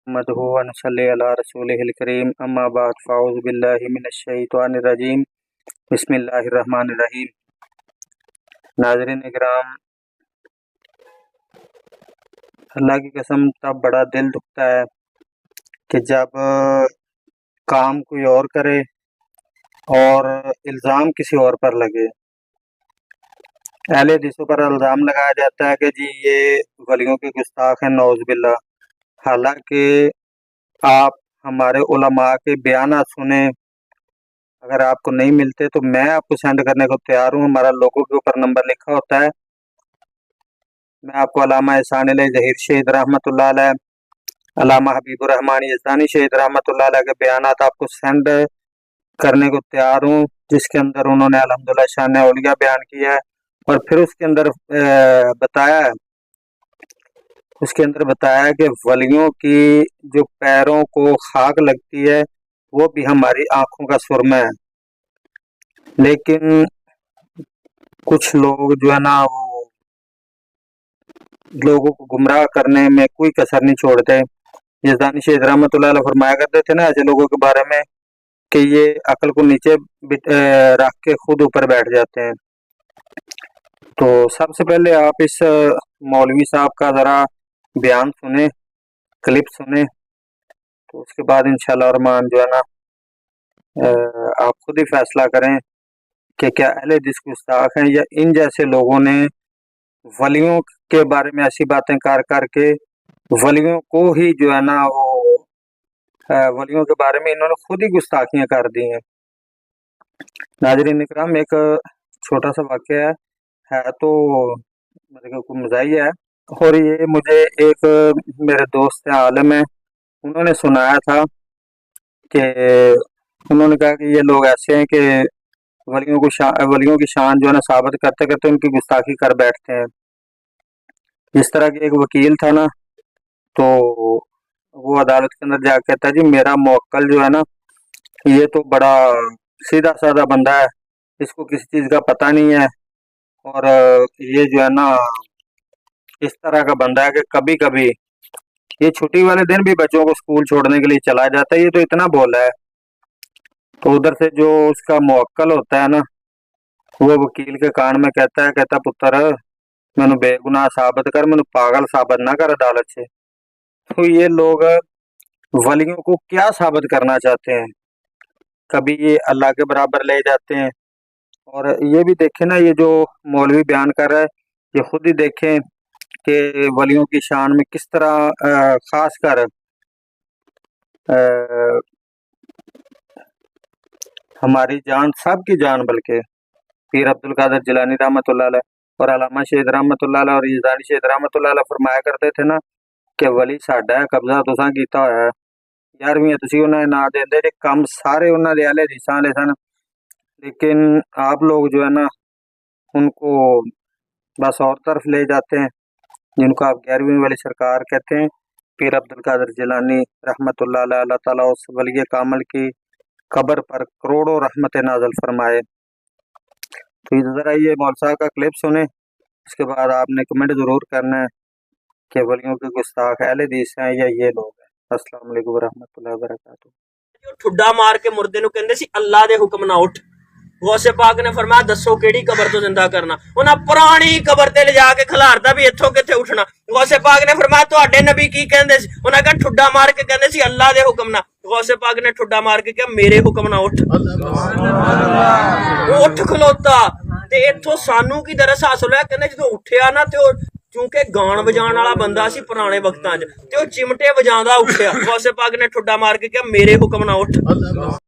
नहमदुहु व नसल्ली अला रसूलिहिल करीम अम्मा बाद फ़अऊज़ु बिल्लाहि मिनश शैतानिर रजीम बिस्मिल्लाहिर रहमानिर रहीम। नाज़रीन इकराम, अल्लाह की कसम तब बड़ा दिल दुखता है कि जब काम कोई और करे और इल्ज़ाम किसी और पर लगे। अहले हदीसों पर इल्ज़ाम लगाया जाता है कि जी ये वलियों के गुस्ताख हैं, नौज़ बिल्लाह। हालांकि आप हमारे उलमा के बयानात सुने, अगर आपको नहीं मिलते तो मैं आपको सेंड करने को तैयार हूँ। हमारा लोगों के ऊपर नंबर लिखा होता है। मैं आपको अल्लामा एहसान अली ज़हीर शहीद रहमतुल्लाह अलैह, अल्लामा हबीबुर रहमान यज़दानी शहीद रहमतुल्लाह अलैह के बयानात आपको सेंड करने को तैयार हूँ, जिसके अंदर उन्होंने अल्हम्दुलिल्लाह शान औलिया बयान किया है। और फिर उसके अंदर बताया कि वलियों की जो पैरों को खाक लगती है वो भी हमारी आंखों का सुरमा है। लेकिन कुछ लोग जो है ना, वो लोगों को गुमराह करने में कोई कसर नहीं छोड़ते। यज़दानी शहीद रहमतुल्लाह अलैह फरमाया करते थे ना ऐसे लोगों के बारे में कि ये अकल को नीचे रख के खुद ऊपर बैठ जाते हैं। तो सबसे पहले आप इस मौलवी साहब का ज़रा बयान सुने, क्लिप सुने, तो उसके बाद इंशाअल्लाह रहमान जो है ना आप खुद ही फैसला करें कि क्या अहले हदीस गुस्ताख हैं या इन जैसे लोगों ने वलियों के बारे में ऐसी बातें कर करके वलियों को ही जो है ना वो वलियों के बारे में इन्होंने खुद ही गुस्ताखियां कर दी हैं। नाज़रीन इकराम, एक छोटा सा वाक़या है तो मेरे को मज़ाहिया है। और ये मुझे एक मेरे दोस्त हैं, आलिम हैं, उन्होंने सुनाया था कि उन्होंने कहा कि ये लोग ऐसे हैं कि वलियों की शान जो है ना साबित करते करते उनकी गुस्ताखी कर बैठते हैं। जिस तरह की एक वकील था ना, तो वो अदालत के अंदर जाकर कहता है जी मेरा मुवक्किल जो है ना ये तो बड़ा सीधा साधा बंदा है, इसको किसी चीज़ का पता नहीं है। और ये जो है ना इस तरह का बंदा है कि कभी कभी ये छुट्टी वाले दिन भी बच्चों को स्कूल छोड़ने के लिए चला जाता है, ये तो इतना बोला है। तो उधर से जो उसका मुवक्किल होता है ना, वो वकील के कान में कहता पुत्र मैनू बेगुनाह साबित कर, मैनू पागल साबित ना कर अदालत से। तो ये लोग वलियों को क्या साबित करना चाहते हैं, कभी ये अल्लाह के बराबर ले जाते हैं। और ये भी देखें ना, ये जो मौलवी बयान कर रहा है ये खुद ही देखें कि वलियों की शान में किस तरह खास कर हमारी जान, सब की जान, बल्कि पीर अब्दुल कादिर जिलानी रहमतुल्लाह अलैह और अल्लामा शहीद रहमतुल्लाह अलैह और यज़दानी शहीद रहमतुल्लाह अलैह फरमाया करते थे ना कि वली साडा है, कब्जा तुसां कीता होया है। 11वीं तुसीं उन्हें ना देंदे जे, कम सारे उन्होंने अहले हदीसां वाले सन। लेकिन आप लोग जो है ना उनको बस और तरफ ले जाते हैं, जिनको आप 11वीं वाली सरकार कहते हैं। पीर अब्दुल कादिर जिलानी रहमतुल्लाह अलैह, अल्लाह ताला उस वली कामिल की कब्र पर करोड़ों रहमत नाज़िल फरमाए। तो ज़रा ये मौलवी साहब का क्लिप सुने, उसके बाद आपने कमेंट ज़रूर करना है कि वलियों के गुस्ताख अहले हदीस हैं या ये लोग हैं। अस्सलाम वालेकुम रहमतुल्लाहि व बरकातुहू। जो ठुड्डा मार के मुर्दे नु कहंदे सी अल्लाह दे हुक्म ना उठ। गौसे पाक ने फरमाया दसो केड़ी कबर तो जिंदा करना, उन्हां पुरानी कबर ते ले जाके खिलारदा भी इत्थों किथे उठना। गौसे पाक ने फरमाया तुहाडे नबी की कहंदे सी, उन्हां कहा ठुड्डा मार के कहंदे सी अल्लाह दे हुक्म ना। गौसे पाक ने ठुड्डा मार के कहा मेरे हुक्म ना उठ। वो उठ खलोता ते इत्थों सानू की दरस हासिल होया, कहंदे जदों उठिया ना ते क्योंकि गान बजाण वाला बंदा सी पुराने वक्तां च, ते चिमटे वजांदा उठिया। गौसे पाक ने ठुड्डा मार के कहा मेरे हुक्म ना उठ।